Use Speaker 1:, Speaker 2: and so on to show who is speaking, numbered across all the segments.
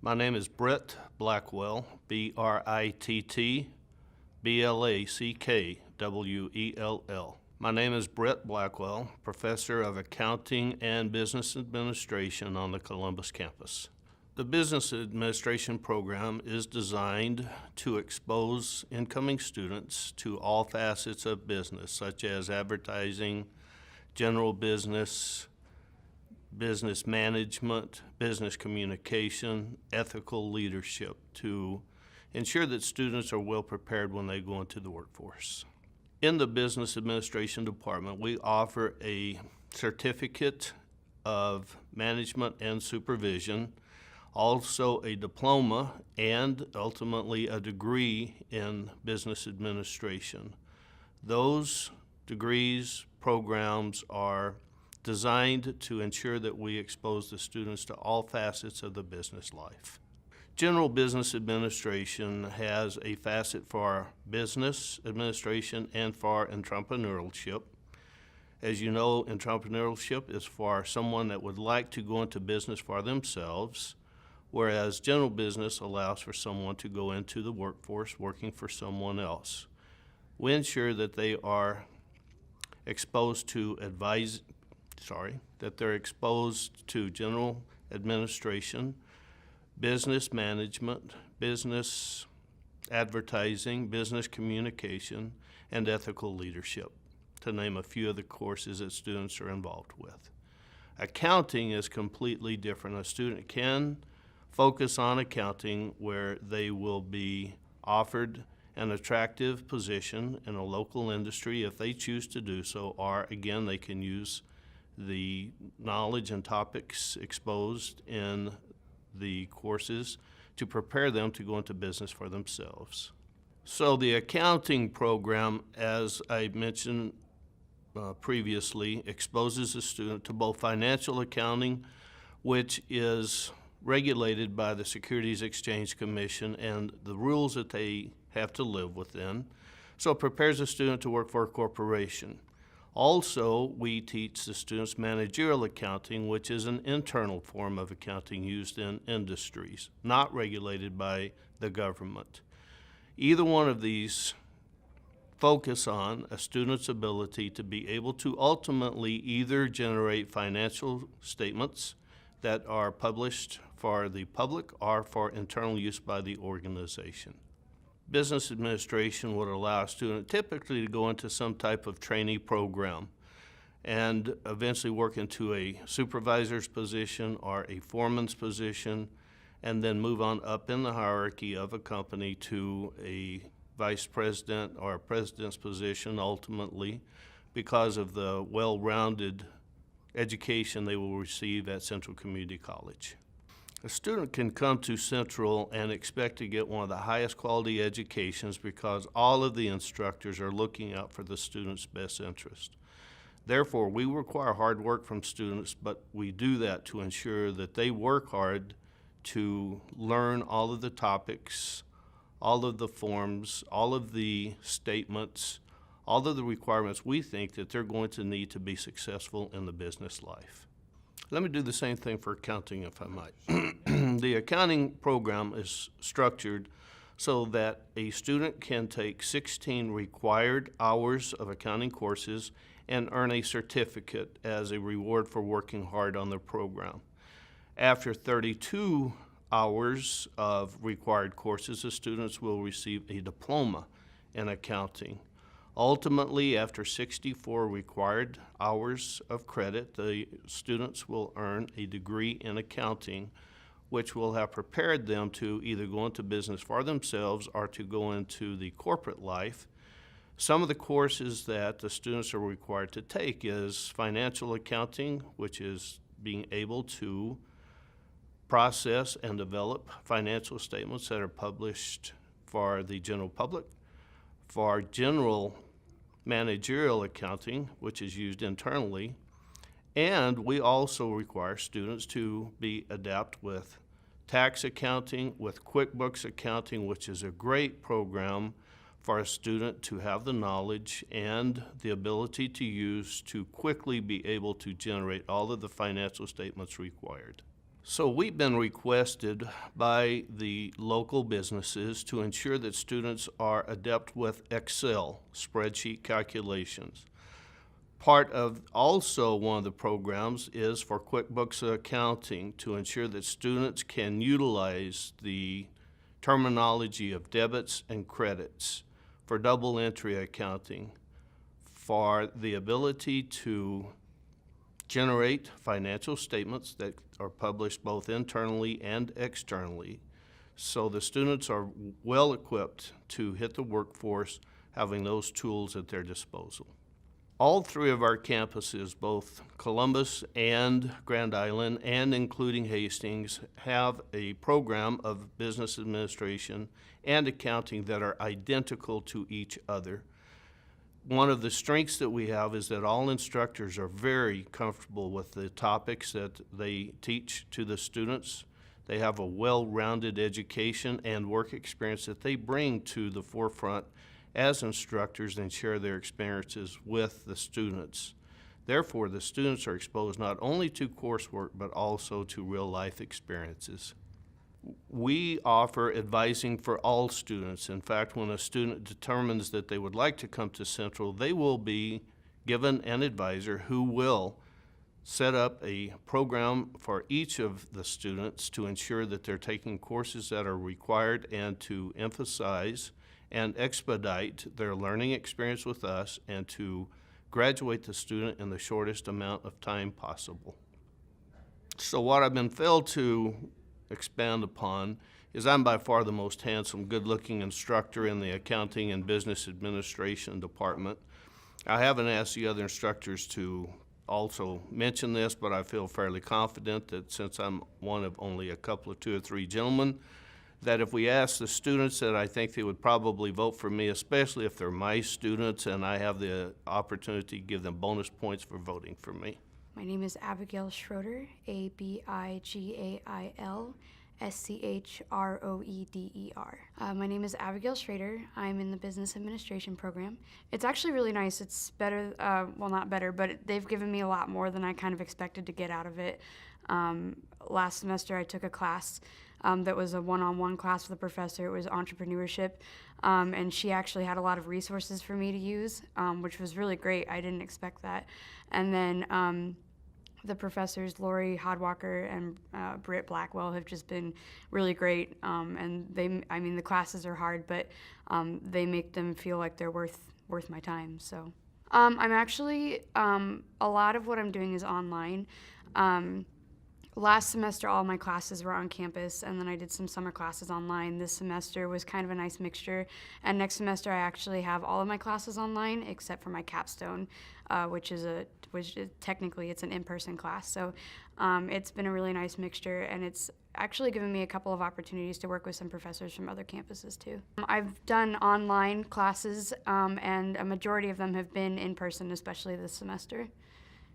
Speaker 1: My name is Britt Blackwell, B-R-I-T-T-B-L-A-C-K-W-E-L-L. My name is Britt Blackwell, Professor of Accounting and Business Administration on the Columbus campus. The Business Administration program is designed to expose incoming students to all facets of business, such as advertising, general business, business management, business communication, ethical leadership, to ensure that students are well prepared when they go into the workforce. In the Business Administration Department, we offer a certificate of management and supervision, also a diploma, and ultimately a degree in business administration. Those degrees, programs are designed to ensure that we expose the students to all facets of the business life. General Business Administration has a facet for business administration and for entrepreneurship. As you know, entrepreneurship is for someone that would like to go into business for themselves, whereas general business allows for someone to go into the workforce working for someone else. We ensure that they are exposed to they're exposed to general administration, business management, business advertising, business communication, and ethical leadership, to name a few of the courses that students are involved with. Accounting is completely different. A student can focus on accounting where they will be offered an attractive position in a local industry if they choose to do so, or again, they can use the knowledge and topics exposed in the courses to prepare them to go into business for themselves. So the accounting program, as I mentioned previously, exposes the student to both financial accounting, which is regulated by the Securities Exchange Commission and the rules that they have to live within. So it prepares the student to work for a corporation. Also, we teach the students managerial accounting, which is an internal form of accounting used in industries, not regulated by the government. Either one of these focus on a student's ability to be able to ultimately either generate financial statements that are published for the public or for internal use by the organization. Business administration would allow a student typically to go into some type of trainee program and eventually work into a supervisor's position or a foreman's position, and then move on up in the hierarchy of a company to a vice president or a president's position ultimately, because of the well-rounded education they will receive at Central Community College. A student can come to Central and expect to get one of the highest quality educations because all of the instructors are looking out for the student's best interest. Therefore, we require hard work from students, but we do that to ensure that they work hard to learn all of the topics, all of the forms, all of the statements, all of the requirements we think that they're going to need to be successful in the business life. Let me do the same thing for accounting, if I might. The accounting program is structured so that a student can take 16 required hours of accounting courses and earn a certificate as a reward for working hard on the program. After 32 hours of required courses, the students will receive a diploma in accounting. Ultimately, after 64 required hours of credit, the students will earn a degree in accounting, which will have prepared them to either go into business for themselves or to go into the corporate life. Some of the courses that the students are required to take is financial accounting, which is being able to process and develop financial statements that are published for the general public. For general managerial accounting, which is used internally, and we also require students to be adept with tax accounting, with QuickBooks accounting, which is a great program for a student to have the knowledge and the ability to use to quickly be able to generate all of the financial statements required. So we've been requested by the local businesses to ensure that students are adept with Excel spreadsheet calculations. Part of also one of the programs is for QuickBooks accounting to ensure that students can utilize the terminology of debits and credits for double entry accounting, for the ability to generate financial statements that are published both internally and externally, so the students are well equipped to hit the workforce having those tools at their disposal. All three of our campuses, both Columbus and Grand Island, and including Hastings, have a program of business administration and accounting that are identical to each other. One of the strengths that we have is that all instructors are very comfortable with the topics that they teach to the students. They have a well-rounded education and work experience that they bring to the forefront as instructors and share their experiences with the students. Therefore, the students are exposed not only to coursework, but also to real-life experiences. We offer advising for all students. In fact, when a student determines that they would like to come to Central, they will be given an advisor who will set up a program for each of the students to ensure that they're taking courses that are required and to emphasize and expedite their learning experience with us and to graduate the student in the shortest amount of time possible. So what I've been failed to expand upon is I'm by far the most handsome, good-looking instructor in the accounting and business administration department. I haven't asked the other instructors to also mention this, but I feel fairly confident that since I'm one of only a couple of 2 or 3 gentlemen, that if we ask the students, that I think they would probably vote for me, especially if they're my students and I have the opportunity to give them bonus points for voting for me.
Speaker 2: My name is Abigail Schroeder, Abigail Schroeder. My name is Abigail Schroeder. I'm in the business administration program. It's actually really nice. It's better, well, not better, but they've given me a lot more than I kind of expected to get out of it. Last semester I took a class that was a one-on-one class with a professor. It was entrepreneurship, and she actually had a lot of resources for me to use, which was really great. I didn't expect that. And then the professors, Lori Hodwalker and Britt Blackwell, have just been really great. And the classes are hard, but they make them feel like they're worth my time. So I'm actually, a lot of what I'm doing is online. Last semester, all my classes were on campus, and then I did some summer classes online. This semester was kind of a nice mixture, and next semester I actually have all of my classes online except for my capstone, which is technically it's an in-person class. So it's been a really nice mixture, and it's actually given me a couple of opportunities to work with some professors from other campuses too. I've done online classes, and a majority of them have been in person, especially this semester.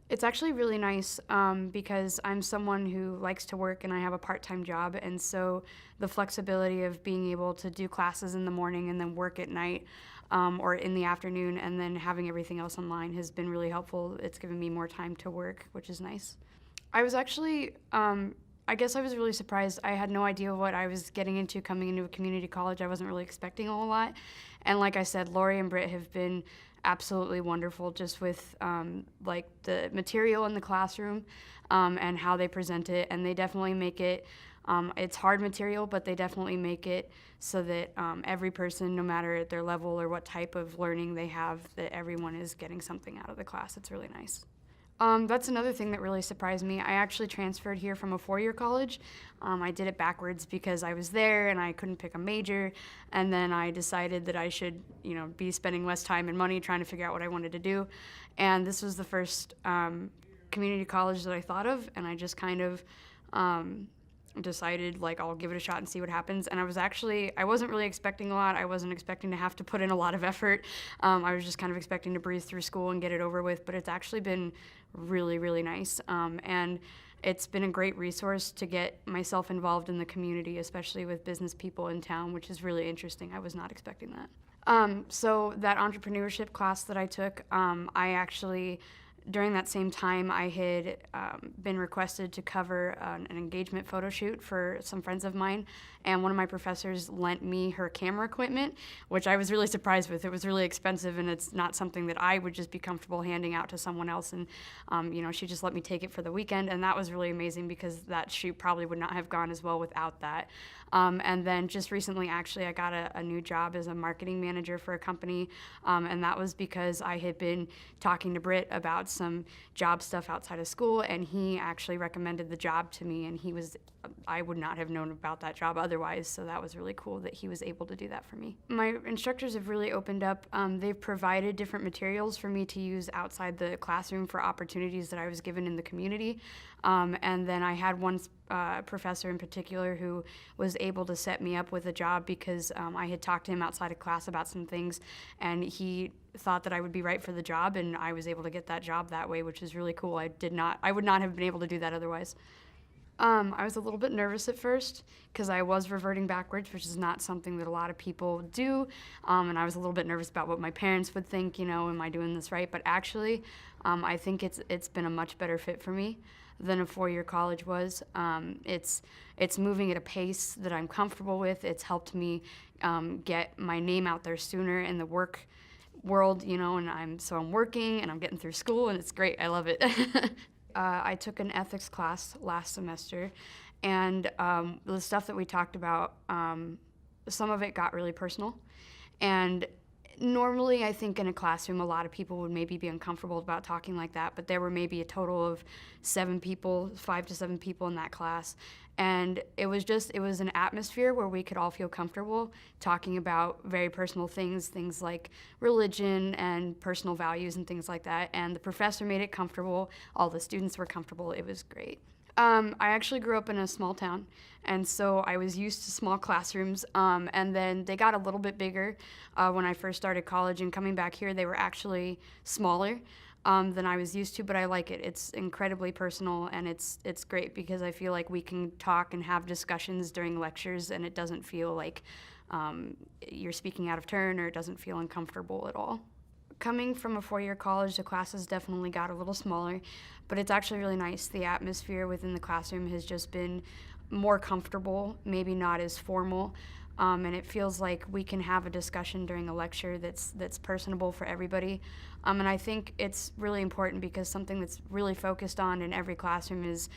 Speaker 2: It's actually really nice because I'm someone who likes to work and I have a part-time job, and so the flexibility of being able to do classes in the morning and then work at night or in the afternoon and then having everything else online has been really helpful. It's given me more time to work, which is nice. I was actually, I guess I was really surprised. I had no idea what I was getting into coming into a community college. I wasn't really expecting a whole lot. And like I said, Lori and Britt have been absolutely wonderful just with like the material in the classroom and how they present it, and they definitely make it, it's hard material, but they definitely make it so that every person, no matter their level or what type of learning they have, that everyone is getting something out of the class. It's really nice. That's another thing that really surprised me. I actually transferred here from a 4-year college. I did it backwards because I was there and I couldn't pick a major, and then I decided that I should, be spending less time and money trying to figure out what I wanted to do. And this was the first community college that I thought of, and I just kind of decided, like, I'll give it a shot and see what happens. And I wasn't really expecting a lot. I wasn't expecting to have to put in a lot of effort. I was just kind of expecting to breeze through school and get it over with, but it's actually been really, really nice. And it's been a great resource to get myself involved in the community, especially with business people in town, which is really interesting. I was not expecting that. So that entrepreneurship class that I took, I actually during that same time, I had been requested to cover an engagement photo shoot for some friends of mine, and one of my professors lent me her camera equipment, which I was really surprised with. It was really expensive, and it's not something that I would just be comfortable handing out to someone else, and she just let me take it for the weekend, and that was really amazing because that shoot probably would not have gone as well without that. And then just recently, actually, I got a new job as a marketing manager for a company, and that was because I had been talking to Britt about some job stuff outside of school, and he actually recommended the job to me, and I would not have known about that job otherwise, so that was really cool that he was able to do that for me. My instructors have really opened up. They've provided different materials for me to use outside the classroom for opportunities that I was given in the community. And then I had one professor in particular who was able to set me up with a job because I had talked to him outside of class about some things, and he thought that I would be right for the job, and I was able to get that job that way, which is really cool. I would not have been able to do that otherwise. I was a little bit nervous at first because I was reverting backwards, which is not something that a lot of people do, and I was a little bit nervous about what my parents would think, am I doing this right? But actually, I think it's been a much better fit for me than a four-year college was. It's moving at a pace that I'm comfortable with. It's helped me get my name out there sooner in the work world, and I'm working and I'm getting through school, and it's great. I love it. I took an ethics class last semester, and the stuff that we talked about, some of it got really personal. And normally, I think in a classroom, a lot of people would maybe be uncomfortable about talking like that, but there were maybe a total of 5 to 7 people in that class. And it was an atmosphere where we could all feel comfortable talking about very personal things like religion and personal values and things like that. And the professor made it comfortable. All the students were comfortable. It was great. I actually grew up in a small town, and so I was used to small classrooms, and then they got a little bit bigger when I first started college, and coming back here, they were actually smaller than I was used to, but I like it. It's incredibly personal, and it's great because I feel like we can talk and have discussions during lectures, and it doesn't feel like you're speaking out of turn, or it doesn't feel uncomfortable at all. Coming from a four-year college, the classes definitely got a little smaller, but it's actually really nice. The atmosphere within the classroom has just been more comfortable, maybe not as formal, and it feels like we can have a discussion during a lecture that's personable for everybody. And I think it's really important because something that's really focused on in every classroom is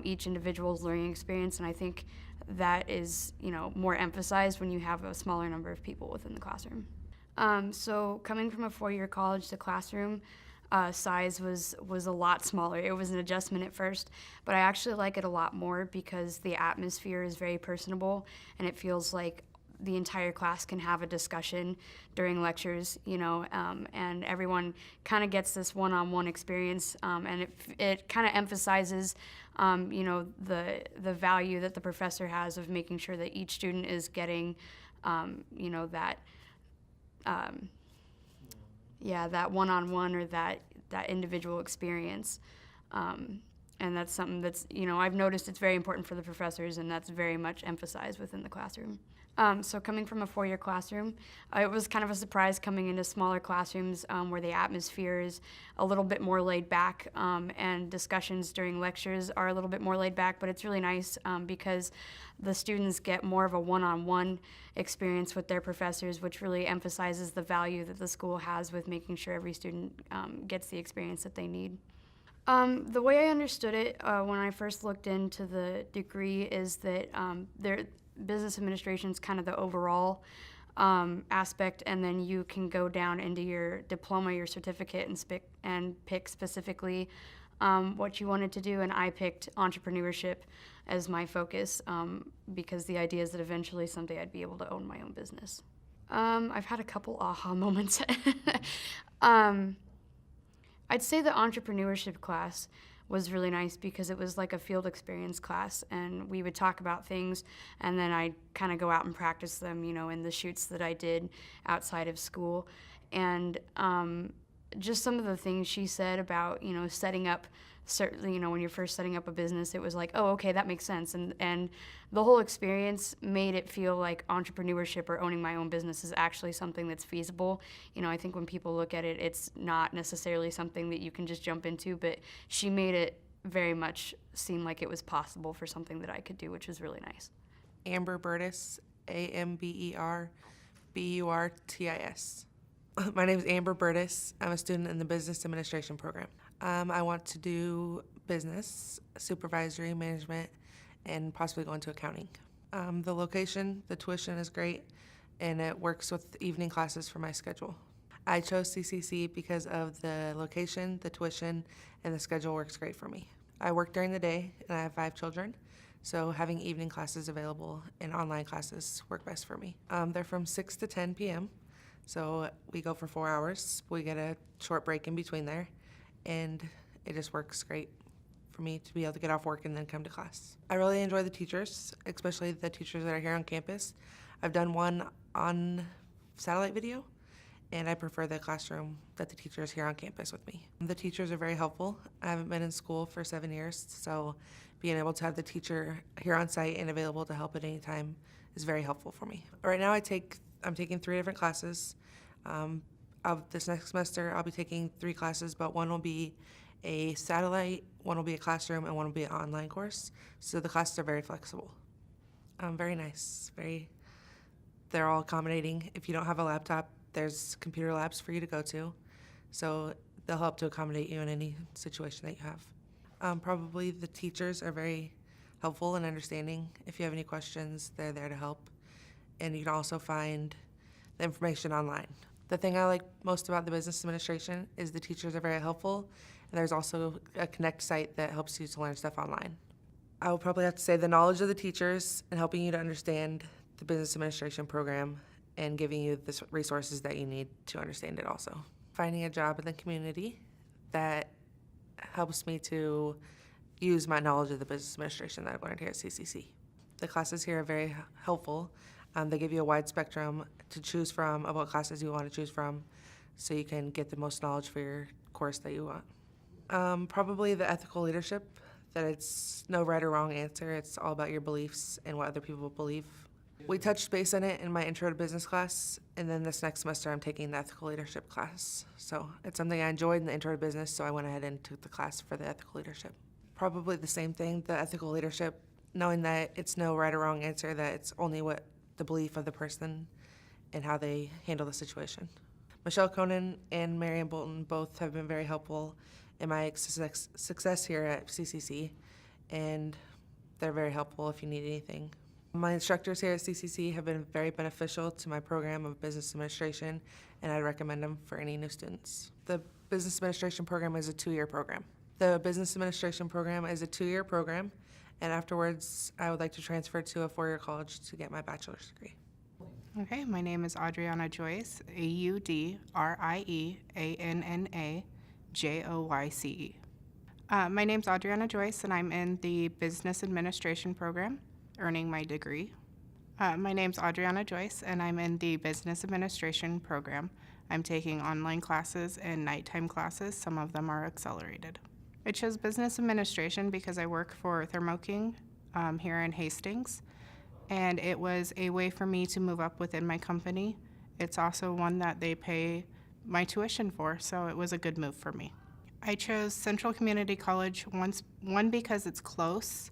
Speaker 2: each individual's learning experience, and I think that is more emphasized when you have a smaller number of people within the classroom. So coming from a four-year college, the classroom size was a lot smaller. It was an adjustment at first, but I actually like it a lot more because the atmosphere is very personable, and it feels like the entire class can have a discussion during lectures, and everyone kind of gets this one-on-one experience, and it kind of emphasizes, the value that the professor has of making sure that each student is getting, that one-on-one or that individual experience. And that's something that's, I've noticed it's very important for the professors, and that's very much emphasized within the classroom. So coming from a four-year classroom, it was kind of a surprise coming into smaller classrooms where the atmosphere is a little bit more laid back, and discussions during lectures are a little bit more laid back, but it's really nice because the students get more of a one-on-one experience with their professors, which really emphasizes the value that the school has with making sure every student gets the experience that they need. The way I understood it when I first looked into the degree is that business administration is kind of the overall aspect, and then you can go down into your diploma, your certificate, and pick specifically what you wanted to do. And I picked entrepreneurship as my focus because the idea is that eventually someday I'd be able to own my own business. I've had a couple aha moments. I'd say the entrepreneurship class was really nice because it was like a field experience class, and we would talk about things, and then I'd kind of go out and practice them, in the shoots that I did outside of school. And just some of the things she said about, setting up certainly, when you're first setting up a business, it was like, oh, okay, that makes sense. And the whole experience made it feel like entrepreneurship or owning my own business is actually something that's feasible. I think when people look at it, it's not necessarily something that you can just jump into, but she made it very much seem like it was possible for something that I could do, which was really nice.
Speaker 3: Amber Burtis, AmberBurtis. My name is Amber Burtis. I'm a student in the Business Administration program. I want to do business, supervisory, management, and possibly go into accounting. The location, the tuition is great, and it works with evening classes for my schedule. I chose CCC because of the location, the tuition, and the schedule works great for me. I work during the day, and I have 5 children, so having evening classes available and online classes work best for me. They're from 6 to 10 p.m., so we go for 4 hours. We get a short break in between there, and it just works great for me to be able to get off work and then come to class. I really enjoy the teachers, especially the teachers that are here on campus. I've done one on satellite video, and I prefer the classroom that the teachers here on campus with me. The teachers are very helpful. I haven't been in school for 7 years, so being able to have the teacher here on site and available to help at any time is very helpful for me. Right now I'm taking 3 different classes. This next semester I'll be taking 3 classes, but one will be a satellite, one will be a classroom, and one will be an online course. So the classes are very flexible. Very nice. They're all accommodating. If you don't have a laptop, there's computer labs for you to go to. So they'll help to accommodate you in any situation that you have. Probably the teachers are very helpful and understanding. If you have any questions, they're there to help. And you can also find the information online. The thing I like most about the business administration is the teachers are very helpful, and there's also a Connect site that helps you to learn stuff online. I would probably have to say the knowledge of the teachers and helping you to understand the business administration program and giving you the resources that you need to understand it also. Finding a job in the community that helps me to use my knowledge of the business administration that I've learned here at CCC. The classes here are very helpful. They give you a wide spectrum to choose from of what classes you want to choose from, so you can get the most knowledge for your course that you want. Probably the ethical leadership, that it's no right or wrong answer. It's all about your beliefs and what other people believe. We touched base on it in my intro to business class, and then this next semester I'm taking the ethical leadership class. So it's something I enjoyed in the intro to business, so I went ahead and took the class for the ethical leadership. Probably the same thing, the ethical leadership, knowing that it's no right or wrong answer, that it's only what the belief of the person and how they handle the situation. Michelle Conan and Marianne Bolton both have been very helpful in my success here at CCC, and they're very helpful if you need anything. My instructors here at CCC have been very beneficial to my program of business administration, and I recommend them for any new students. The business administration program is a 2-year program. The business administration program is a 2-year program, and afterwards I would like to transfer to a 4-year college to get my bachelor's degree.
Speaker 4: Okay, my name is Adriana Joyce, AudrianaJoyce. My name's Adriana Joyce, and I'm in the Business Administration program, earning my degree. My name's Adriana Joyce, and I'm in the Business Administration program. I'm taking online classes and nighttime classes. Some of them are accelerated. I chose Business Administration because I work for Thermo King here in Hastings, and it was a way for me to move up within my company. It's also one that they pay my tuition for, so it was a good move for me. I chose Central Community College one because it's close,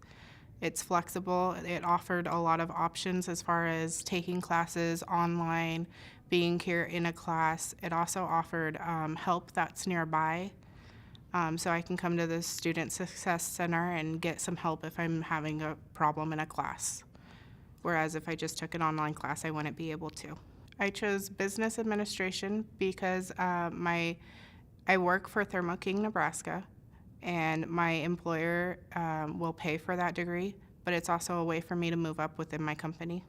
Speaker 4: it's flexible, it offered a lot of options as far as taking classes online, being here in a class. It also offered help that's nearby, so I can come to the Student Success Center and get some help if I'm having a problem in a class. Whereas if I just took an online class, I wouldn't be able to. I chose Business Administration because I work for Thermo King, Nebraska, and my employer will pay for that degree, but it's also a way for me to move up within my company.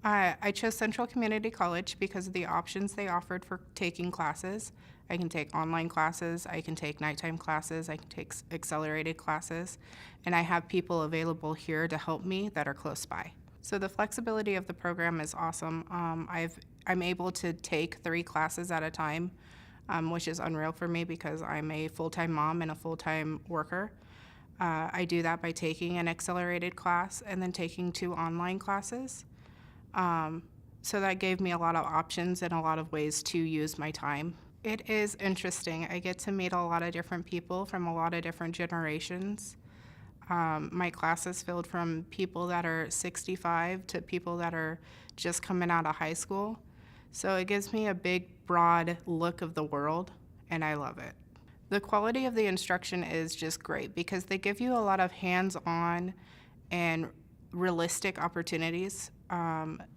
Speaker 4: I chose Central Community College because of the options they offered for taking classes. I can take online classes, I can take nighttime classes, I can take accelerated classes, and I have people available here to help me that are close by. So the flexibility of the program is awesome. I'm able to take 3 classes at a time. which is unreal for me because I'm a full-time mom and a full-time worker. I do that by taking an accelerated class and then taking 2 online classes. So that gave me a lot of options and a lot of ways to use my time. It is interesting. I get to meet a lot of different people from a lot of different generations. My class is filled from people that are 65 to people that are just coming out of high school. So it gives me a big, broad look of the world, and I love it. The quality of the instruction is just great because they give you a lot of hands-on and realistic opportunities.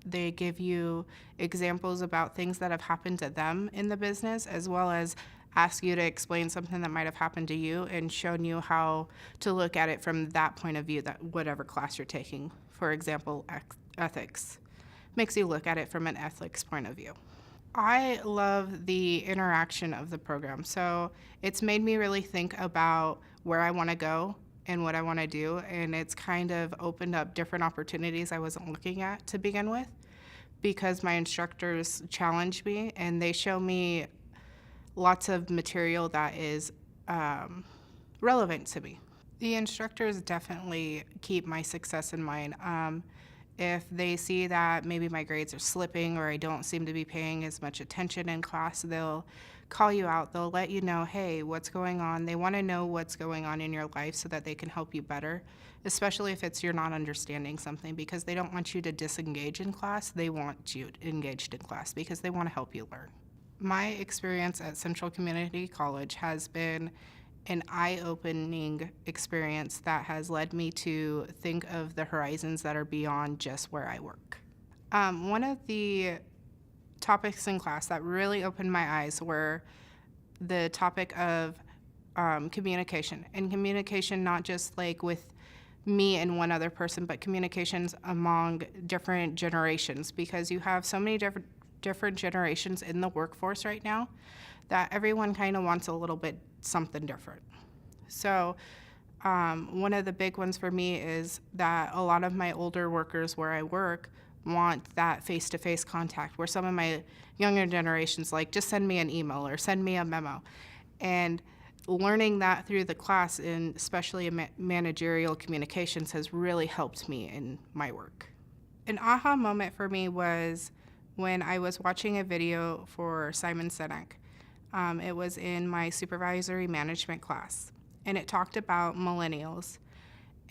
Speaker 4: They give you examples about things that have happened to them in the business, as well as ask you to explain something that might have happened to you and shown you how to look at it from that point of view, that whatever class you're taking. For example, ethics makes you look at it from an ethics point of view. I love the interaction of the program. So it's made me really think about where I want to go and what I want to do, and it's kind of opened up different opportunities I wasn't looking at to begin with because my instructors challenge me and they show me lots of material that is relevant to me. The instructors definitely keep my success in mind. If they see that maybe my grades are slipping or I don't seem to be paying as much attention in class, they'll call you out. They'll let you know, hey, what's going on? They want to know what's going on in your life so that they can help you better, especially if it's you're not understanding something, because they don't want you to disengage in class. They want you engaged in class because they want to help you learn. My experience at Central Community College has been an eye-opening experience that has led me to think of the horizons that are beyond just where I work. One of the topics in class that really opened my eyes were the topic of communication, and communication not just like with me and one other person, but communications among different generations, because you have so many different generations in the workforce right now that everyone kind of wants a little bit something different. So one of the big ones for me is that a lot of my older workers where I work want that face-to-face contact, where some of my younger generations like, just send me an email or send me a memo. And learning that through the class, and especially in managerial communications, has really helped me in my work. An aha moment for me was when I was watching a video for Simon Sinek. It was in my supervisory management class, and it talked about millennials.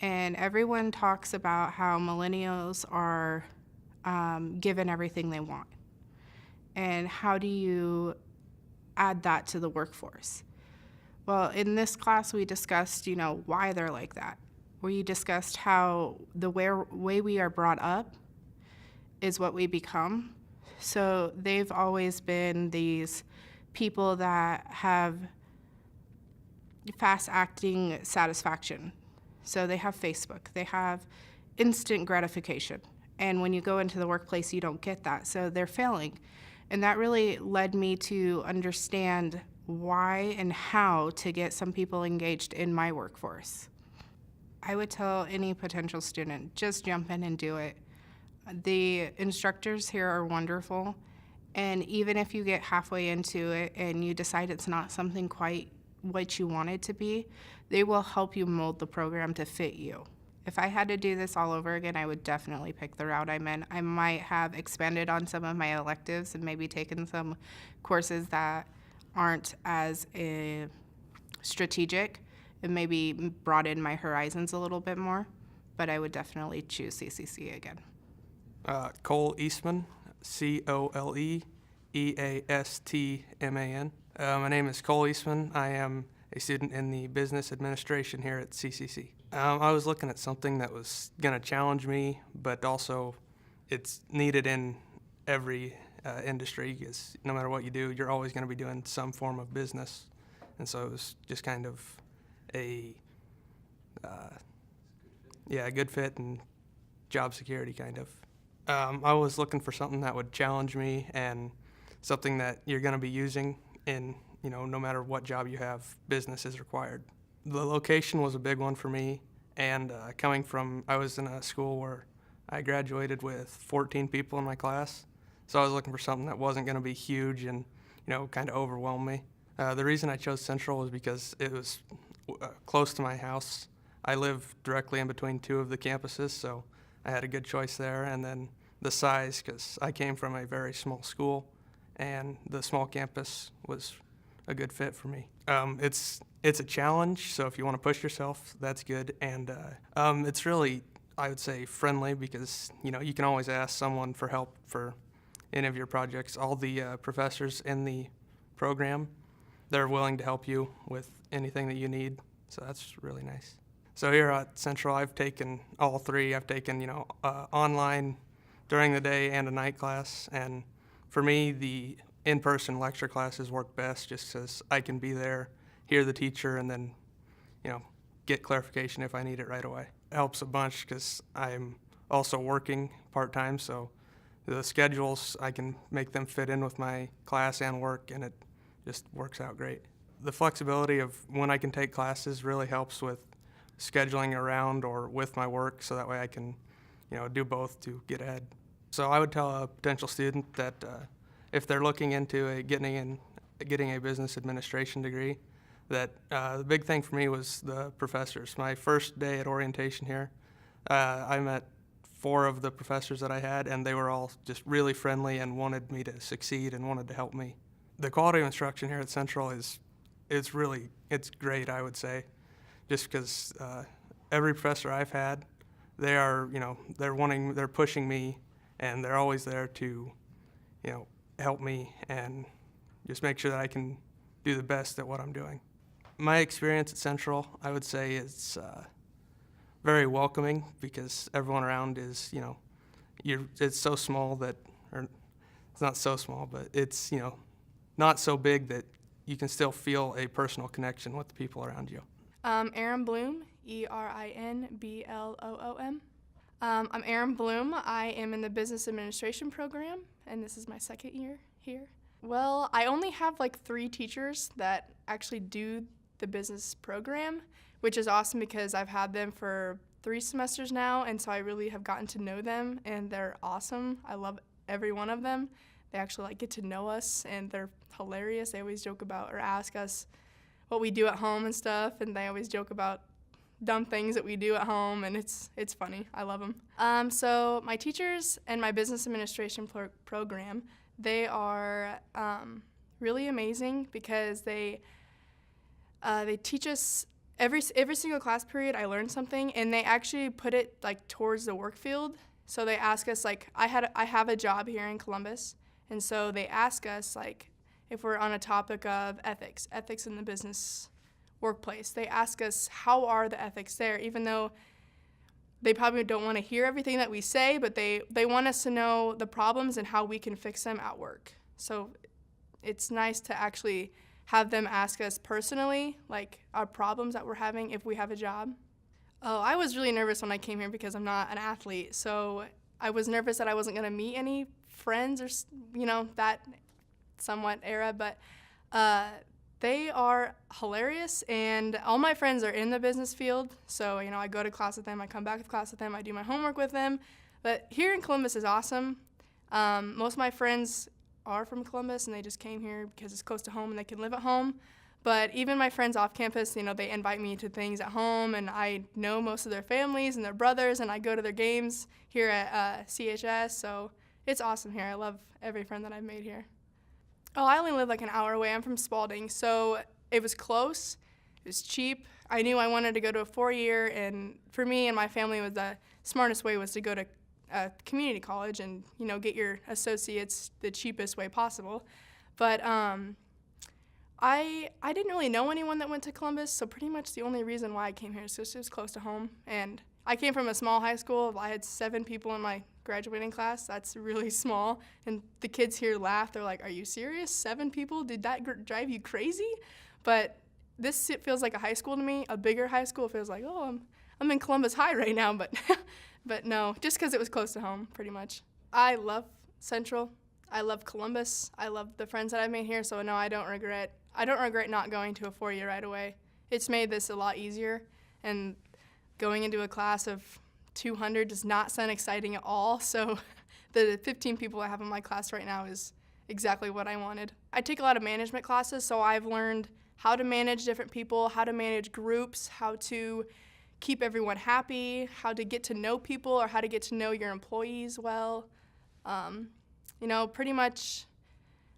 Speaker 4: And everyone talks about how millennials are given everything they want. And how do you add that to the workforce? Well, in this class, we discussed, why they're like that. We discussed how the way we are brought up is what we become. So they've always been these people that have fast-acting satisfaction. So they have Facebook. They have instant gratification. And when you go into the workplace, you don't get that. So they're failing. And that really led me to understand why and how to get some people engaged in my workforce. I would tell any potential student, just jump in and do it. The instructors here are wonderful. And even if you get halfway into it and you decide it's not something quite what you want it to be, they will help you mold the program to fit you. If I had to do this all over again, I would definitely pick the route I'm in. I might have expanded on some of my electives and maybe taken some courses that aren't as strategic and maybe broaden my horizons a little bit more, but I would definitely choose CCC again.
Speaker 5: Cole Eastman, Coleeastman. My name is Cole Eastman. I am a student in the business administration here at CCC. I was looking at something that was going to challenge me, but also it's needed in every industry, because no matter what you do, you're always going to be doing some form of business. And so it was just kind of a good fit and job security kind of. I was looking for something that would challenge me and something that you're going to be using in, no matter what job you have, business is required. The location was a big one for me, and I was in a school where I graduated with 14 people in my class, so I was looking for something that wasn't going to be huge and, kind of overwhelmed me. The reason I chose Central was because it was close to my house. I live directly in between two of the campuses, so I had a good choice there. And then the size, because I came from a very small school, and the small campus was a good fit for me. It's a challenge, so if you want to push yourself, that's good. And it's really, I would say, friendly, because you can always ask someone for help for any of your projects. All the professors in the program, they're willing to help you with anything that you need, so that's really nice. So here at Central, I've taken all three. I've taken online during the day and a night class, and for me, the in-person lecture classes work best just because I can be there, hear the teacher, and then get clarification if I need it right away. It helps a bunch because I'm also working part-time, so the schedules, I can make them fit in with my class and work, and it just works out great. The flexibility of when I can take classes really helps with scheduling around or with my work, so that way I can do both to get ahead. So I would tell a potential student that if they're looking into getting a business administration degree, that the big thing for me was the professors. My first day at orientation here, I met 4 of the professors that I had, and they were all just really friendly and wanted me to succeed and wanted to help me. The quality of instruction here at Central it's great, I would say, just because every professor I've had, they're pushing me, and they're always there to help me and just make sure that I can do the best at what I'm doing. My experience at Central, I would say, is very welcoming, because everyone around is, it's so small that, or it's not so small, but it's, not so big that you can still feel a personal connection with the people around you.
Speaker 6: Erin Bloom, ERINBLOOM. I'm Erin Bloom. I am in the Business Administration program, and this is my second year here. Well, I only have 3 teachers that actually do the business program, which is awesome because I've had them for 3 semesters now, and so I really have gotten to know them, and they're awesome. I love every one of them. They actually get to know us, and they're hilarious. They always joke about or ask us what we do at home and stuff, and they always joke about dumb things that we do at home, and it's funny. I love them. So my teachers and my business administration program, they are really amazing because they teach us every single class period. I learn something, and they actually put it towards the work field. So they ask us I have a job here in Columbus, and so they ask us if we're on a topic of ethics in the business workplace. They ask us, how are the ethics there, even though they probably don't want to hear everything that we say, but they want us to know the problems and how we can fix them at work. So it's nice to actually have them ask us personally, our problems that we're having if we have a job. Oh, I was really nervous when I came here because I'm not an athlete. So I was nervous that I wasn't going to meet any friends or, that somewhat era, but they are hilarious, and all my friends are in the business field. So, I go to class with them, I come back to class with them, I do my homework with them. But here in Columbus is awesome. Most of my friends are from Columbus, and they just came here because it's close to home and they can live at home. But even my friends off campus, they invite me to things at home, and I know most of their families and their brothers, and I go to their games here at CHS. So it's awesome here. I love every friend that I've made here. Oh, I only live an hour away. I'm from Spalding, so it was close. It was cheap. I knew I wanted to go to a 4-year, and for me and my family, the smartest way was to go to a community college and get your associates the cheapest way possible. But I didn't really know anyone that went to Columbus, so pretty much the only reason why I came here is because it was close to home. And I came from a small high school. I had 7 people in my graduating class. That's really small. And the kids here laugh. They're like, "Are you serious? 7 people? Did that drive you crazy?" But this feels like a high school to me. A bigger high school feels like, oh, I'm in Columbus High right now. But but no, just because it was close to home, pretty much. I love Central. I love Columbus. I love the friends that I've made here. So no, I don't regret not going to a 4-year right away. It's made this a lot easier, and going into a class of 200 does not sound exciting at all. So the 15 people I have in my class right now is exactly what I wanted. I take a lot of management classes, so I've learned how to manage different people, how to manage groups, how to keep everyone happy, how to get to know people or how to get to know your employees well. Pretty much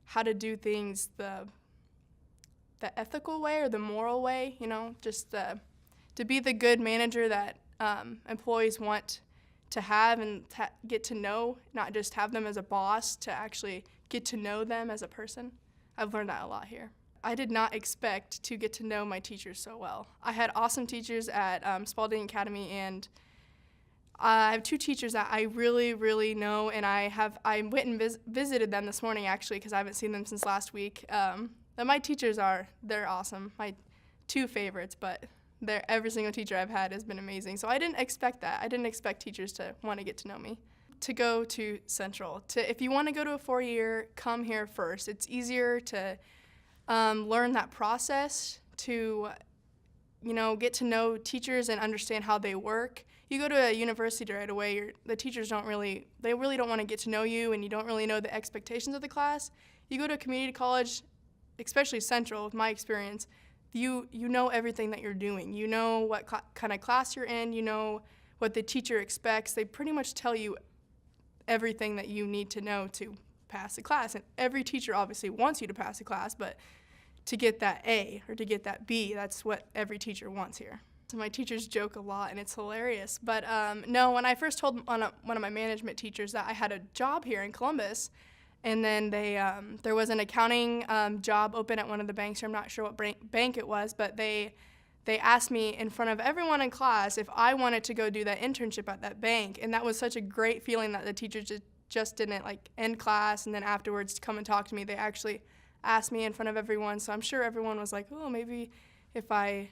Speaker 6: how to do things the ethical way or the moral way, just to be the good manager that employees want to have and get to know, not just have them as a boss, to actually get to know them as a person. I've learned that a lot here. I did not expect to get to know my teachers so well. I had awesome teachers at Spalding Academy, and I have 2 teachers that I really, really know, and I went and visited them this morning actually because I haven't seen them since last week. And my teachers they're awesome. My 2 favorites, but every single teacher I've had has been amazing. So I didn't expect that. I didn't expect teachers to want to get to know me. To go to Central. If you want to go to a 4-year, come here first. It's easier to learn that process, to get to know teachers and understand how they work. You go to a university right away, the teachers really don't want to get to know you, and you don't really know the expectations of the class. You go to a community college, especially Central, with my experience, you know everything that you're doing. You know what kind of class you're in, you know what the teacher expects. They pretty much tell you everything that you need to know to pass the class. And every teacher obviously wants you to pass the class, but to get that A or to get that B, that's what every teacher wants here. So my teachers joke a lot, and it's hilarious. But no, when I first told one of my management teachers that I had a job here in Columbus, and then there was an accounting job open at one of the banks here. I'm not sure what bank it was, but they asked me in front of everyone in class if I wanted to go do that internship at that bank. And that was such a great feeling that the teachers just didn't end class and then afterwards come and talk to me. They actually asked me in front of everyone. So I'm sure everyone was like, oh, maybe if I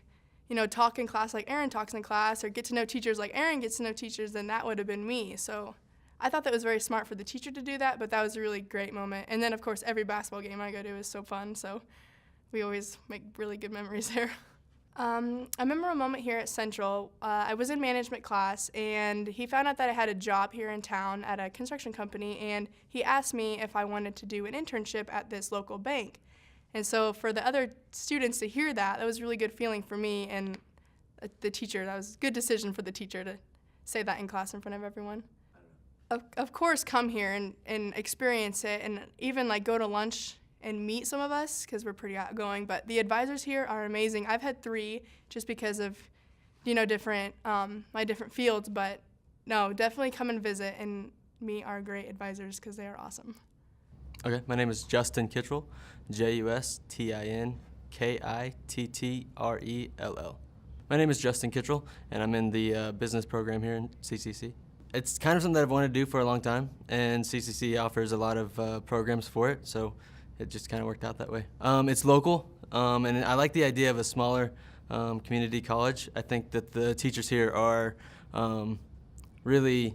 Speaker 6: talk in class like Aaron talks in class, or get to know teachers like Aaron gets to know teachers, then that would have been me. So I thought that was very smart for the teacher to do that, but that was a really great moment. And then, of course, every basketball game I go to is so fun, so we always make really good memories there. I remember a moment here at Central. I was in management class, and he found out that I had a job here in town at a construction company, and he asked me if I wanted to do an internship at this local bank. And so for the other students to hear that was a really good feeling for me and the teacher. That was a good decision for the teacher to say that in class in front of everyone. Of course, come here and experience it, and even go to lunch and meet some of us because we're pretty outgoing. But the advisors here are amazing. I've had 3 just because of different my different fields. But no, definitely come and visit and meet our great advisors because they are awesome.
Speaker 7: Okay, my name is Justin Kittrell, JUSTINKITTRELL. My name is Justin Kittrell, and I'm in the business program here in CCC. It's kind of something that I've wanted to do for a long time, and CCC offers a lot of programs for it, so it just kind of worked out that way. It's local, and I like the idea of a smaller community college. I think that the teachers here are really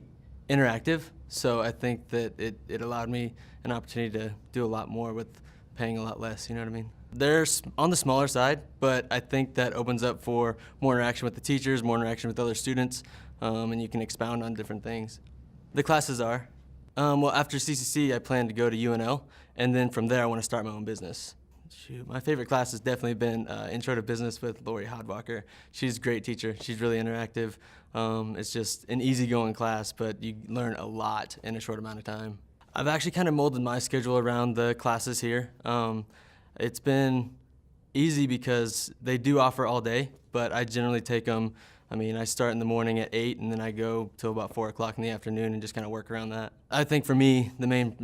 Speaker 7: interactive, so I think that it allowed me an opportunity to do a lot more with paying a lot less, you know what I mean? They're on the smaller side, but I think that opens up for more interaction with the teachers, more interaction with other students, and you can expound on different things. The classes are, well, after CCC, I plan to go to UNL, and then from there, I want to start my own business. Shoot, my favorite class has definitely been Intro to Business with Lori Hodwalker. She's a great teacher. She's really interactive. It's just an easygoing class, but you learn a lot in a short amount of time. I've actually kind of molded my schedule around the classes here. It's been easy because they do offer all day, but I generally take them. I start in the morning at 8, and then I go till about 4 o'clock in the afternoon and just kind of work around that. I think for me, the main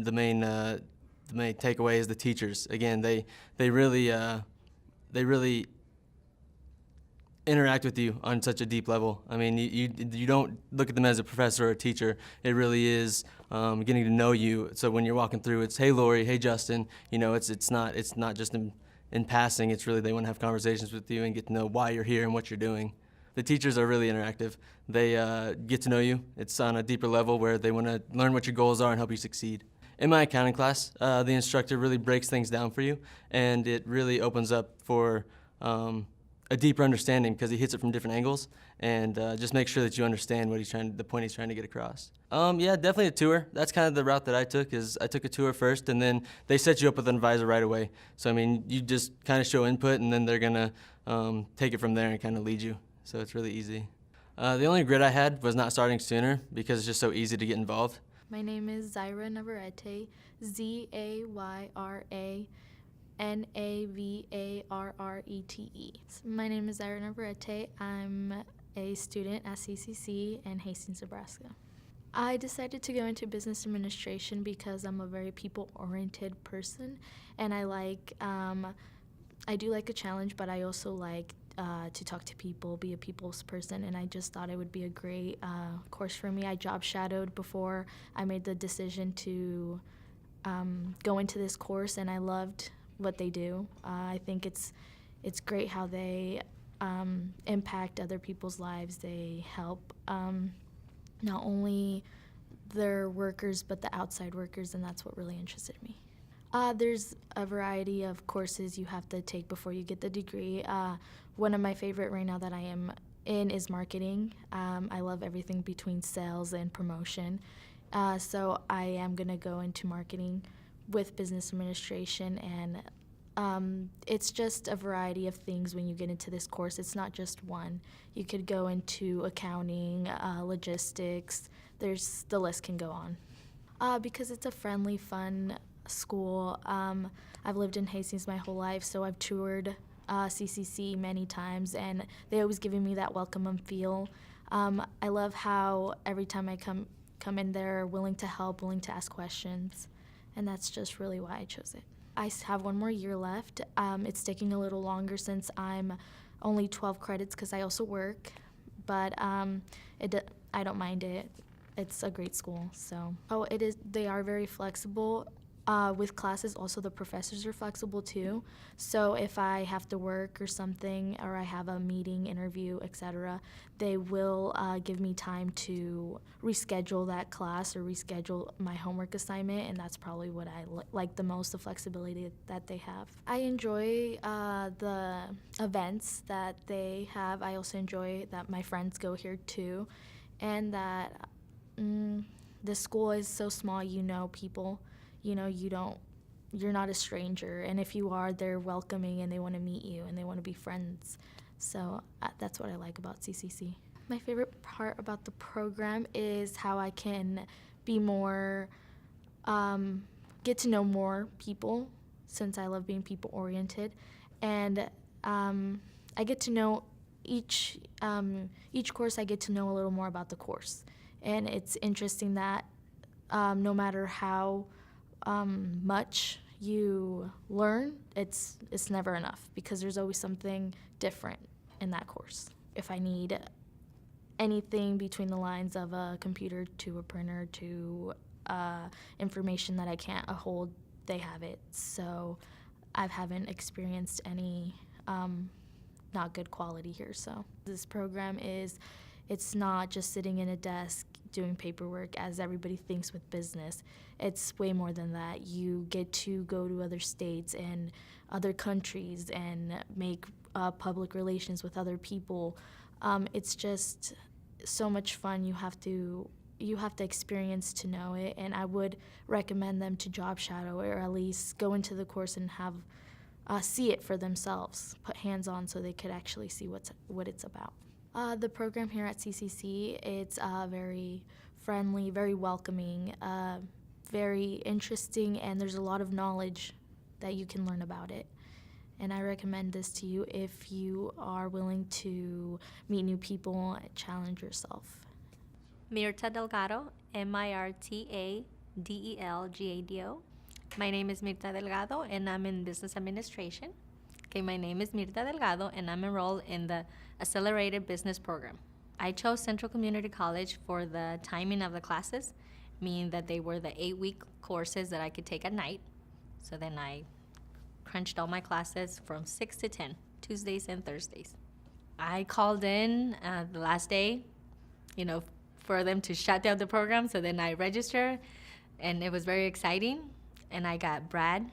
Speaker 7: takeaway is the teachers. Again, they really interact with you on such a deep level. You don't look at them as a professor or a teacher. It really is getting to know you. So when you're walking through, it's hey Lori, hey Justin. It's not just in passing. It's really they want to have conversations with you and get to know why you're here and what you're doing. The teachers are really interactive. They get to know you. It's on a deeper level where they want to learn what your goals are and help you succeed. In my accounting class, the instructor really breaks things down for you, and it really opens up for a deeper understanding because he hits it from different angles, and just make sure that you understand what the point he's trying to get across. Yeah, definitely a tour. That's kind of the route that I took. Is I took a tour first, and then they set you up with an advisor right away. So I mean, you just kind of show input, and then they're gonna take it from there and kind of lead you. So it's really easy. The only regret I had was not starting sooner because it's just so easy to get involved.
Speaker 8: My name is Zaira Navarrete, Zayra Navarrete. My name is Zaira Navarrete. I'm a student at CCC in Hastings, Nebraska. I decided to go into business administration because I'm a very people-oriented person, and I do like a challenge, but I also like to talk to people, be a people's person, and I just thought it would be a great course for me. I job shadowed before I made the decision to go into this course, and I loved what they do. I think it's great how they impact other people's lives. They help not only their workers but the outside workers, and that's what really interested me. There's a variety of courses you have to take before you get the degree. One of my favorite right now that I am in is marketing. I love everything between sales and promotion. So I am going to go into marketing with business administration, and it's just a variety of things when you get into this course. It's not just one. You could go into accounting, logistics. The list can go on. Because it's a friendly, fun school. I've lived in Hastings my whole life, so I've toured CCC many times, and they always giving me that welcome feel. I love how every time I come in, they're willing to help, willing to ask questions, and that's just really why I chose it. I have one more year left. It's taking a little longer since I'm only 12 credits because I also work, but I don't mind it. It's a great school. So, it is. They are very flexible. With classes, also the professors are flexible too. So if I have to work or something, or I have a meeting, interview, etc., they will give me time to reschedule that class or reschedule my homework assignment, and that's probably what I like the most, the flexibility that they have. I enjoy the events that they have. I also enjoy that my friends go here too, and that the school is so small, you know people. You know, you're not a stranger, and if you are, they're welcoming and they want to meet you and they want to be friends. So that's what I like about CCC. My favorite part about the program is how I can be more, get to know more people, since I love being people-oriented, and I get to know each course. I get to know a little more about the course, and it's interesting that no matter how much you learn, it's never enough, because there's always something different in that course. If I need anything between the lines of a computer to a printer to information that I can't hold, they have it. So I haven't experienced any not good quality here. So this program it's not just sitting in a desk doing paperwork as everybody thinks with business. It's way more than that. You get to go to other states and other countries and make public relations with other people. It's just so much fun. You have to experience to know it, and I would recommend them to job shadow, or at least go into the course and have see it for themselves, put hands on, so they could actually see what it's about. The program here at CCC, it's very friendly, very welcoming, very interesting, and there's a lot of knowledge that you can learn about it. And I recommend this to you if you are willing to meet new people and challenge yourself.
Speaker 9: Mirta Delgado, Mirtadelgado. My name is Mirta Delgado, and I'm in business administration. Okay, my name is Mirta Delgado, and I'm enrolled in the Accelerated Business Program. I chose Central Community College for the timing of the classes, meaning that they were the 8-week courses that I could take at night. So then I crunched all my classes from 6 to 10, Tuesdays and Thursdays. I called in the last day, for them to shut down the program, so then I registered, and it was very exciting. And I got Brad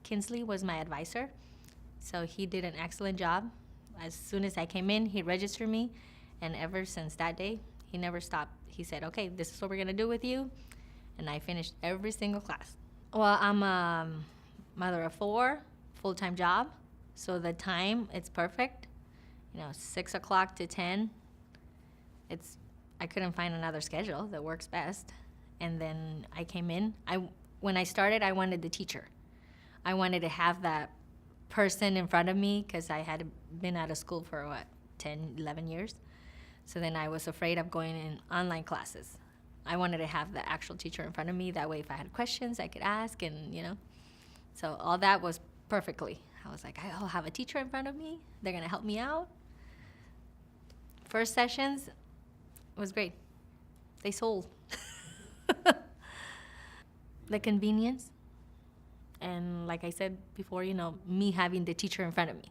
Speaker 9: Kinsley was my advisor. So he did an excellent job. As soon as I came in, he registered me, and ever since that day, he never stopped. He said, okay, this is what we're gonna do with you, and I finished every single class. Well, I'm a mother of 4, full-time job, so the time, it's perfect. 6 o'clock to 10. I couldn't find another schedule that works best. And then I came in. When I started, I wanted the teacher. I wanted to have that person in front of me because I had been out of school for 10, 11 years. So then I was afraid of going in online classes. I wanted to have the actual teacher in front of me. That way, if I had questions, I could ask, and So all that was perfectly. I was like, I'll have a teacher in front of me. They're gonna help me out. First sessions was great. They sold. The convenience, and like I said before, me having the teacher in front of me.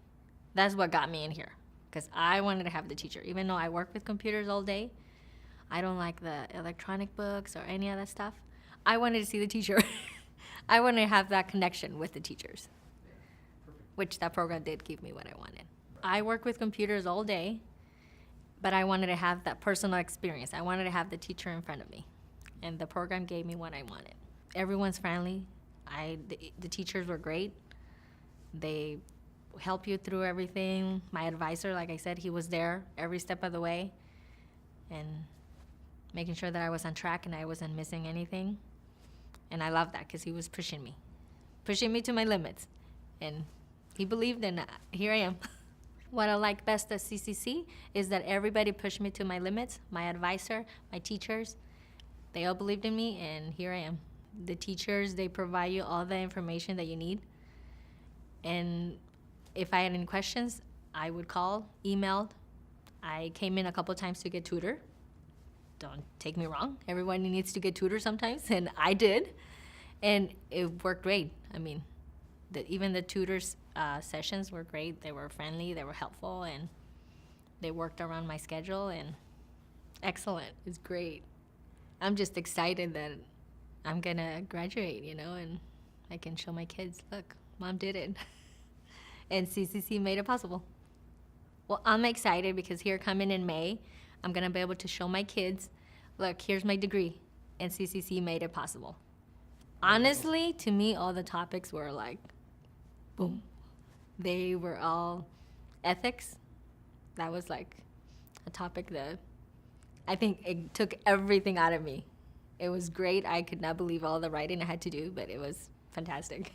Speaker 9: That's what got me in here, because I wanted to have the teacher. Even though I work with computers all day, I don't like the electronic books or any of that stuff. I wanted to see the teacher. I wanted to have that connection with the teachers, which that program did give me what I wanted. I work with computers all day, but I wanted to have that personal experience. I wanted to have the teacher in front of me, and the program gave me what I wanted. Everyone's friendly. The teachers were great. They help you through everything. My advisor, like I said, he was there every step of the way and making sure that I was on track and I wasn't missing anything. And I love that because he was pushing me to my limits. And he believed, and here I am. What I like best at CCC is that everybody pushed me to my limits. My advisor, my teachers, they all believed in me, and here I am. The teachers, they provide you all the information that you need. And if I had any questions, I would call, emailed. I came in a couple times to get tutored. Don't take me wrong. Everyone needs to get tutored sometimes, and I did. And it worked great. Even the tutors' sessions were great. They were friendly, they were helpful, and they worked around my schedule, and excellent. It's great. I'm just excited that I'm gonna graduate, and I can show my kids, look, Mom did it. And CCC made it possible. Well, I'm excited because here coming in May, I'm gonna be able to show my kids, look, here's my degree, and CCC made it possible. Honestly, to me, all the topics were like, boom. They were all ethics. That was like a topic that I think it took everything out of me. It was great. I could not believe all the writing I had to do, but it was fantastic.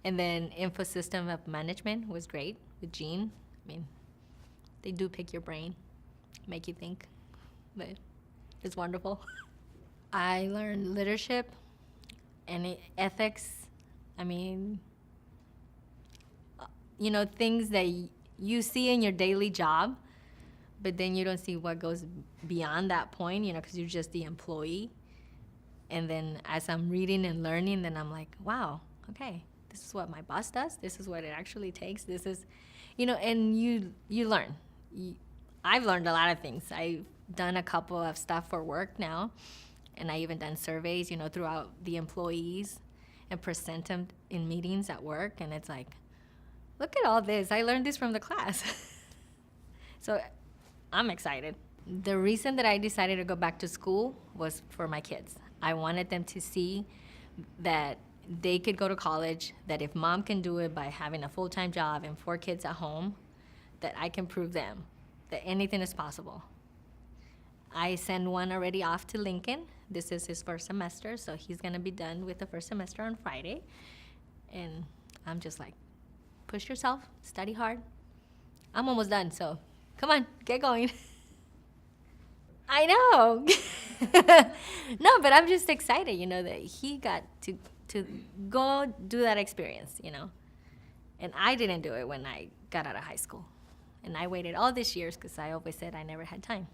Speaker 9: And then info system of management was great with Jean. They do pick your brain, make you think, but it's wonderful. I learned leadership and ethics. Things that you see in your daily job, but then you don't see what goes beyond that point, because you're just the employee. And then as I'm reading and learning, then I'm like, wow, okay, this is what my boss does. This is what it actually takes. This is, and you learn. I've learned a lot of things. I've done a couple of stuff for work now, and I even done surveys, throughout the employees and present them in meetings at work. And it's like, look at all this. I learned this from the class. So I'm excited. The reason that I decided to go back to school was for my kids. I wanted them to see that they could go to college, that if Mom can do it by having a full-time job and 4 kids at home, that I can prove them that anything is possible. I send one already off to Lincoln. This is his first semester, so he's gonna be done with the first semester on Friday. And I'm just like, push yourself, study hard. I'm almost done, so come on, get going. I know. No, but I'm just excited, that he got to go do that experience, And I didn't do it when I got out of high school. And I waited all these years because I always said I never had time.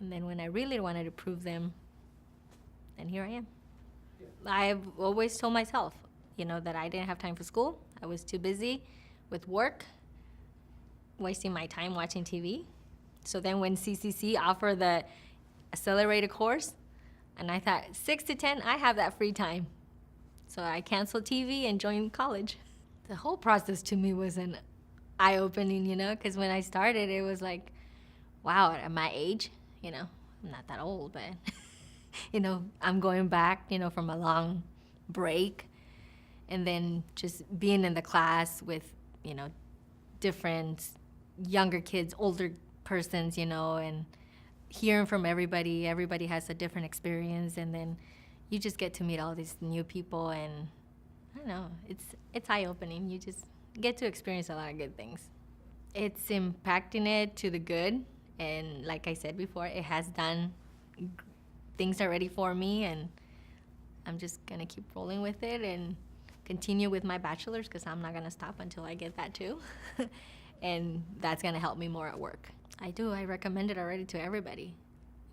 Speaker 9: And then when I really wanted to prove them, then here I am. I've always told myself, that I didn't have time for school. I was too busy with work, wasting my time watching TV. So then when CCC offered the accelerated course, and I thought 6 to 10, I have that free time. So I canceled TV and joined college. The whole process to me wasn't eye-opening, you know, because when I started, it was like, wow, at my age, you know, I'm not that old, but, you know, I'm going back, you know, from a long break, and then just being in the class with, you know, different younger kids, older persons, you know, and hearing from everybody. Everybody has a different experience, and then you just get to meet all these new people, and I don't know, it's eye-opening. You just get to experience a lot of good things. It's impacting it to the good, and like I said before, it has done things already for me, and I'm just gonna keep rolling with it and continue with my bachelor's, because I'm not gonna stop until I get that too. And that's gonna help me more at work. I recommend it already to everybody.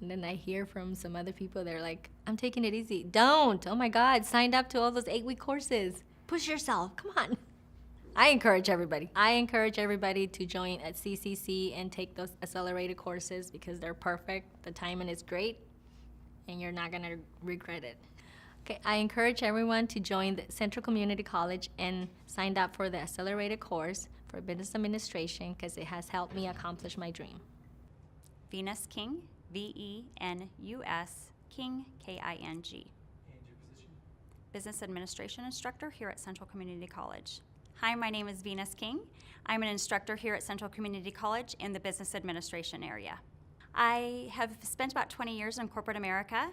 Speaker 9: And then I hear from some other people, they're like, I'm taking it easy. Don't, oh my God, signed up to all those 8-week courses. Push yourself, come on. I encourage everybody. I encourage everybody to join at CCC and take those accelerated courses, because they're perfect, the timing is great, and you're not gonna regret it. Okay, I encourage everyone to join the Central Community College and sign up for the accelerated course for business administration, because it has helped me accomplish my dream.
Speaker 10: Venus King, VENUS, King, KING.
Speaker 5: And your position?
Speaker 10: Business Administration Instructor here at Central Community College. Hi, my name is Venus King. I'm an instructor here at Central Community College in the Business Administration area. I have spent about 20 years in corporate America,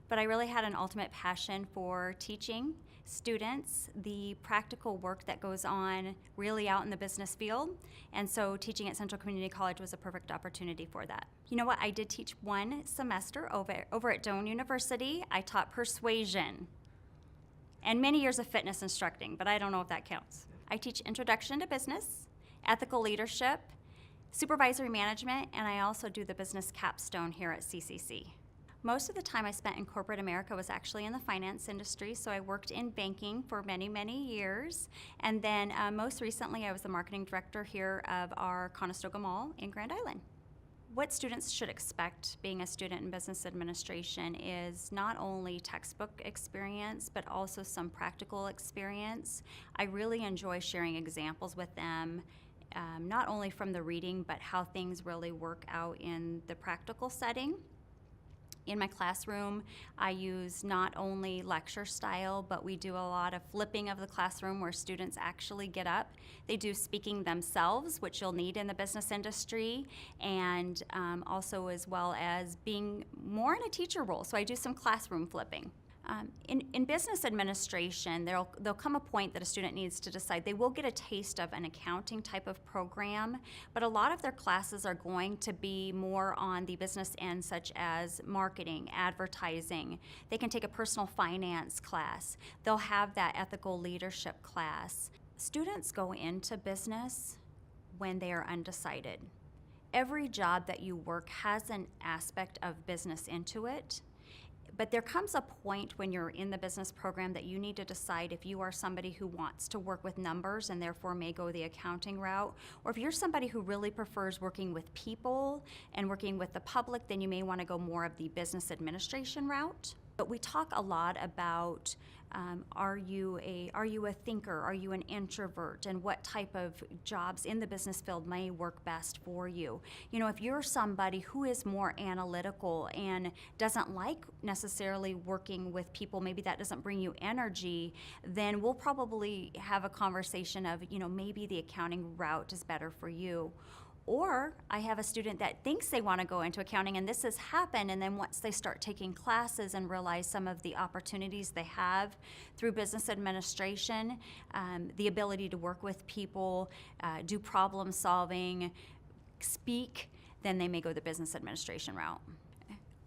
Speaker 10: but I really had an ultimate passion for teaching students the practical work that goes on really out in the business field. And so teaching at Central Community College was a perfect opportunity for that. You know what? I did teach one semester over at Doane University. I taught persuasion and many years of fitness instructing, but I don't know if that counts. I teach Introduction to Business, Ethical Leadership, Supervisory Management, and I also do the Business Capstone here at CCC. Most of the time I spent in corporate America was actually in the finance industry, so I worked in banking for many, many years. And then most recently I was the marketing director here of our Conestoga Mall in Grand Island. What students should expect being a student in business administration is not only textbook experience, but also some practical experience. I really enjoy sharing examples with them, not only from the reading, but how things really work out in the practical setting. In my classroom, I use not only lecture style, but we do a lot of flipping of the classroom where students actually get up. They do speaking themselves, which you'll need in the business industry, and also as well as being more in a teacher role. So I do some classroom flipping. In business administration, there'll come a point that a student needs to decide. They will get a taste of an accounting type of program, but a lot of their classes are going to be more on the business end, such as marketing, advertising. They can take a personal finance class. They'll have that ethical leadership class. Students go into business when they are undecided. Every job that you work has an aspect of business into it. But there comes a point when you're in the business program that you need to decide if you are somebody who wants to work with numbers and therefore may go the accounting route, or if you're somebody who really prefers working with people and working with the public, then you may want to go more of the business administration route. But we talk a lot about are you a thinker? Are you an introvert? And what type of jobs in the business field may work best for you? You know, if you're somebody who is more analytical and doesn't like necessarily working with people, maybe that doesn't bring you energy, then we'll probably have a conversation of, you know, maybe the accounting route is better for you. Or I have a student that thinks they want to go into accounting, and this has happened, and then once they start taking classes and realize some of the opportunities they have through business administration, the ability to work with people, do problem solving, speak, then they may go the business administration route.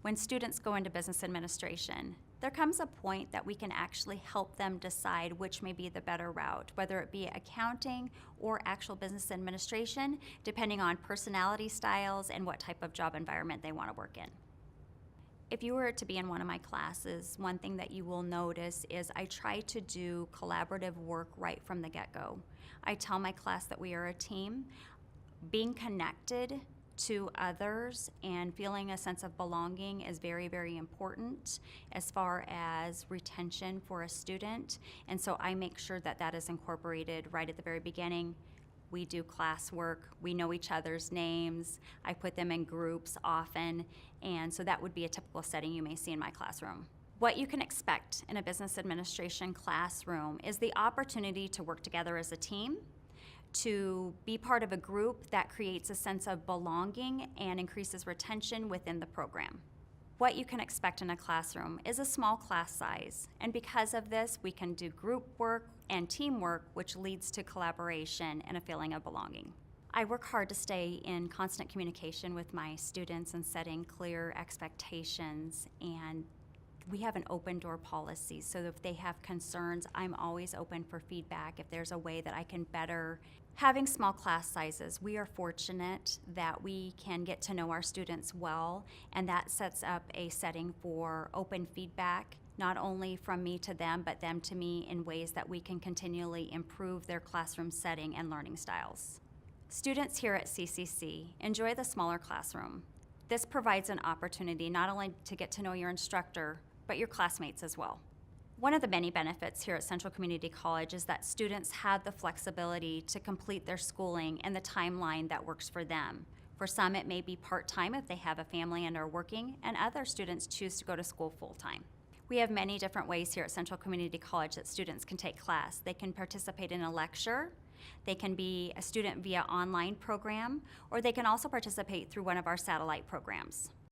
Speaker 10: When students go into business administration, there comes a point that we can actually help them decide which may be the better route, whether it be accounting or actual business administration, depending on personality styles and what type of job environment they want to work in. If you were to be in one of my classes, one thing that you will notice is I try to do collaborative work right from the get-go. I tell my class that we are a team. Being connected to others and feeling a sense of belonging is very, very important as far as retention for a student. And so I make sure that that is incorporated right at the very beginning. We do classwork. We know each other's names. I put them in groups often, and so that would be a typical setting you may see in my classroom. What you can expect in a business administration classroom is the opportunity to work together as a team, to be part of a group that creates a sense of belonging and increases retention within the program. What you can expect in a classroom is a small class size, and because of this, we can do group work and teamwork, which leads to collaboration and a feeling of belonging. I work hard to stay in constant communication with my students and setting clear expectations, and we have an open door policy, so if they have concerns, I'm always open for feedback if there's a way that I can better. Having small class sizes, we are fortunate that we can get to know our students well, and that sets up a setting for open feedback, not only from me to them, but them to me in ways that we can continually improve their classroom setting and learning styles. Students here at CCC enjoy the smaller classroom. This provides an opportunity not only to get to know your instructor, but your classmates as well. One of the many benefits here at Central Community College is that students have the flexibility to complete their schooling in the timeline that works for them. For some, it may be part-time if they have a family and are working, and other students choose to go to school full-time. We have many different ways here at Central Community College that students can take class. They can participate in a lecture, they can be a student via online program, or they can also participate through one of our satellite programs.